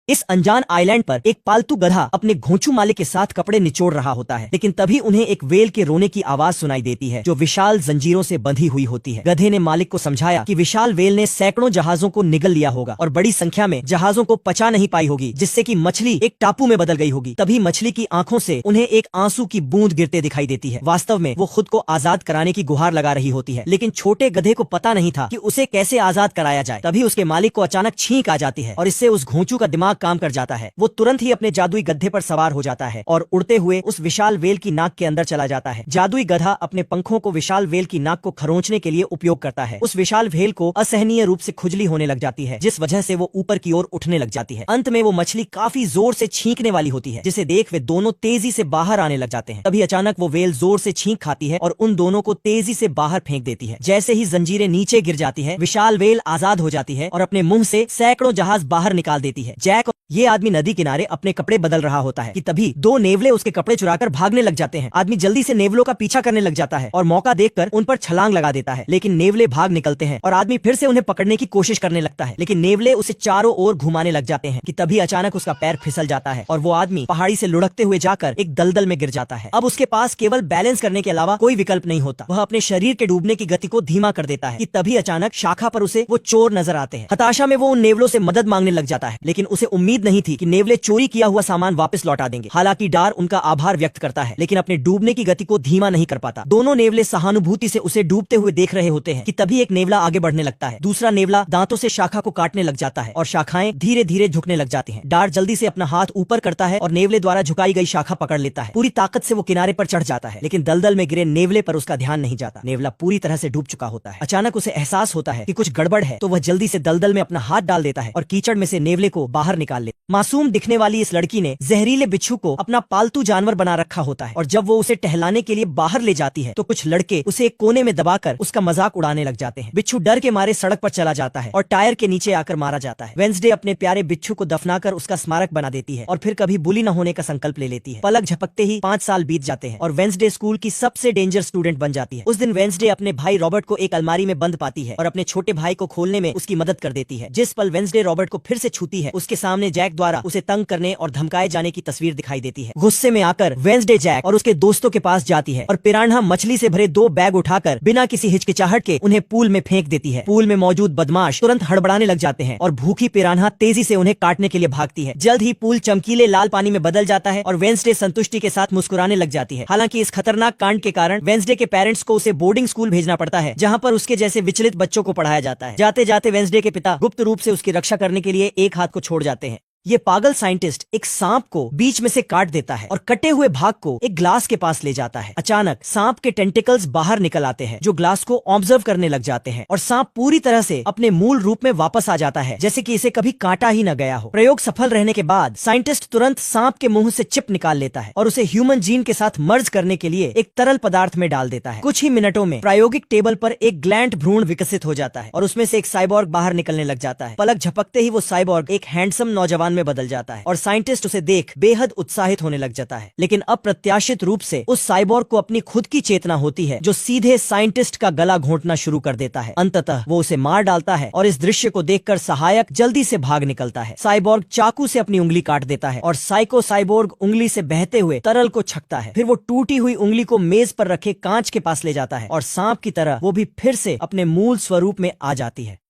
इस अनजान आइलैंड पर एक पालतू गधा अपने घोंचू मालिक के साथ कपड़े निचोड़ रहा होता है, लेकिन तभी उन्हें एक वेल के रोने की आवाज सुनाई देती है जो विशाल जंजीरों से बंधी हुई होती है। गधे ने मालिक को समझाया कि विशाल वेल ने सैकड़ों जहाजों को निगल लिया होगा और बड़ी संख्या में जहाजों को पचा नहीं पाई होगी, जिससे कि मछली एक टापू में बदल गई होगी। तभी मछली की आंखों से उन्हें एक आंसू की बूंद गिरते दिखाई देती है। वास्तव में वो खुद को आजाद कराने की गुहार लगा रही होती है, लेकिन छोटे गधे को पता नहीं था कि उसे कैसे आजाद कराया जाए। तभी उसके मालिक को अचानक छींक आ जाती है और इससे उस घोंचू का दिमाग काम कर जाता है। वो तुरंत ही अपने जादुई गधे पर सवार हो जाता है और उड़ते हुए उस विशाल वेल की नाक के अंदर चला जाता है। जादुई गधा अपने पंखों को विशाल वेल की नाक को खरोंचने के लिए उपयोग करता है। उस विशाल वेल को असहनीय रूप से खुजली होने लग जाती है, जिस वजह से वो ऊपर की ओर उठने लग जाती है। अंत में वो मछली काफी जोर से छींकने वाली होती है, जिसे देख वे दोनों तेजी से बाहर आने लग जाते हैं। तभी अचानक वो वेल जोर से छींक खाती है और उन दोनों को तेजी से बाहर फेंक देती है। जैसे ही जंजीरें नीचे गिर जाती है, विशाल वेल आजाद हो जाती है और अपने मुंह से सैकड़ों जहाज बाहर निकाल देती है। जैक ये आदमी नदी किनारे अपने कपड़े बदल रहा होता है कि तभी दो नेवले उसके कपड़े चुराकर भागने लग जाते हैं। आदमी जल्दी से नेवलों का पीछा करने लग जाता है और मौका देखकर उन पर छलांग लगा देता है, लेकिन नेवले भाग निकलते हैं और आदमी फिर से उन्हें पकड़ने की कोशिश करने लगता है, लेकिन नेवले उसे चारों ओर घुमाने लग जाते हैं कि तभी अचानक उसका पैर फिसल जाता है और वो आदमी पहाड़ी से लुढ़कते हुए जाकर एक दलदल में गिर जाता है। अब उसके पास केवल बैलेंस करने के अलावा कोई विकल्प नहीं होता। वह अपने शरीर के डूबने की गति को धीमा कर देता है कि तभी अचानक शाखा पर उसे वो चोर नजर आते हैं। हताशा में वो उन नेवलों से मदद मांगने लग जाता है, लेकिन उसे उम्मीद नहीं थी कि नेवले चोरी किया हुआ सामान वापस लौटा देंगे। हालांकि डार उनका आभार व्यक्त करता है, लेकिन अपने डूबने की गति को धीमा नहीं कर पाता। दोनों नेवले सहानुभूति से उसे डूबते हुए देख रहे होते हैं कि तभी एक नेवला आगे बढ़ने लगता है। दूसरा नेवला दांतों से शाखा को काटने लग जाता है और शाखाएं धीरे धीरे झुकने लग जाती हैं। डार जल्दी से अपना हाथ ऊपर करता है और नेवले द्वारा झुकाई गई शाखा पकड़ लेता है। पूरी ताकत से वो किनारे पर चढ़ जाता है, लेकिन दलदल में गिरे नेवले पर उसका ध्यान नहीं जाता। नेवला पूरी तरह से डूब चुका होता है। अचानक उसे एहसास होता है कि कुछ गड़बड़ है, तो वह जल्दी से दलदल में अपना हाथ डाल देता है और कीचड़ में से नेवले को बाहर निकाल लेता है। मासूम दिखने वाली इस लड़की ने जहरीले बिच्छू को अपना पालतू जानवर बना रखा होता है और जब वो उसे टहलाने के लिए बाहर ले जाती है तो कुछ लड़के उसे एक कोने में दबाकर उसका मजाक उड़ाने लग जाते हैं। बिच्छू डर के मारे सड़क पर चला जाता है और टायर के नीचे आकर मारा जाता है। वेंसडे अपने प्यारे बिच्छू को दफनाकर उसका स्मारक बना देती है और फिर कभी बुली न होने का संकल्प ले लेती है। पलक झपकते ही 5 साल बीत जाते हैं और वेंसडे स्कूल की सबसे डेंजर स्टूडेंट बन जाती है। उस दिन वेंसडे अपने भाई रॉबर्ट को एक अलमारी में बंद पाती है और अपने छोटे भाई को खोलने में उसकी मदद कर देती है। जिस पल वेंसडे रॉबर्ट को फिर से छूती है, उसके सामने जैक द्वारा उसे तंग करने और धमकाए जाने की तस्वीर दिखाई देती है। गुस्से में आकर वेंसडे जैक और उसके दोस्तों के पास जाती है और पिरान्हा मछली से भरे 2 बैग उठाकर बिना किसी हिचकिचाहट के उन्हें पूल में फेंक देती है। पूल में मौजूद बदमाश तुरंत हड़बड़ाने लग जाते हैं और भूखी पिरान्हा तेजी से उन्हें काटने के लिए भागती है। जल्द ही पूल चमकीले लाल पानी में बदल जाता है और वेंसडे संतुष्टि के साथ मुस्कुराने लग जाती है। हालांकि इस खतरनाक कांड के कारण वेंसडे के पेरेंट्स को उसे बोर्डिंग स्कूल भेजना पड़ता है, जहां पर उसके जैसे विचलित बच्चों को पढ़ाया जाता है। जाते जाते वेंसडे के पिता गुप्त रूप से उसकी रक्षा करने के लिए एक हाथ को छोड़ जाते हैं। ये पागल साइंटिस्ट एक सांप को बीच में से काट देता है और कटे हुए भाग को एक ग्लास के पास ले जाता है। अचानक सांप के टेंटिकल्स बाहर निकल आते हैं जो ग्लास को ऑब्जर्व करने लग जाते हैं और सांप पूरी तरह से अपने मूल रूप में वापस आ जाता है, जैसे कि इसे कभी काटा ही न गया हो। प्रयोग सफल रहने के बाद साइंटिस्ट तुरंत सांप के मुंह से चिप निकाल लेता है और उसे ह्यूमन जीन के साथ मर्ज करने के लिए एक तरल पदार्थ में डाल देता है। कुछ ही मिनटों में प्रायोगिक टेबल पर एक ग्लैंड भ्रूण विकसित हो जाता है और उसमें से एक साइबॉर्ग बाहर निकलने लग जाता है। पलक झपकते ही वो साइबॉर्ग एक हैंडसम नौजवान में बदल जाता है और साइंटिस्ट उसे देख बेहद उत्साहित होने लग जाता है। लेकिन अप्रत्याशित रूप से उस साइबॉर्ग को अपनी खुद की चेतना होती है, जो सीधे साइंटिस्ट का गला घोंटना शुरू कर देता है। अंततः वो उसे मार डालता है और इस दृश्य को देखकर सहायक जल्दी से भाग निकलता है। साइबॉर्ग चाकू से अपनी उंगली काट देता है और साइको साइबॉर्ग उंगली से बहते हुए तरल को छकता है। फिर वो टूटी हुई उंगली को मेज पर रखे कांच के पास ले जाता है और सांप की तरह वो भी फिर से अपने मूल स्वरूप में आ जाती है।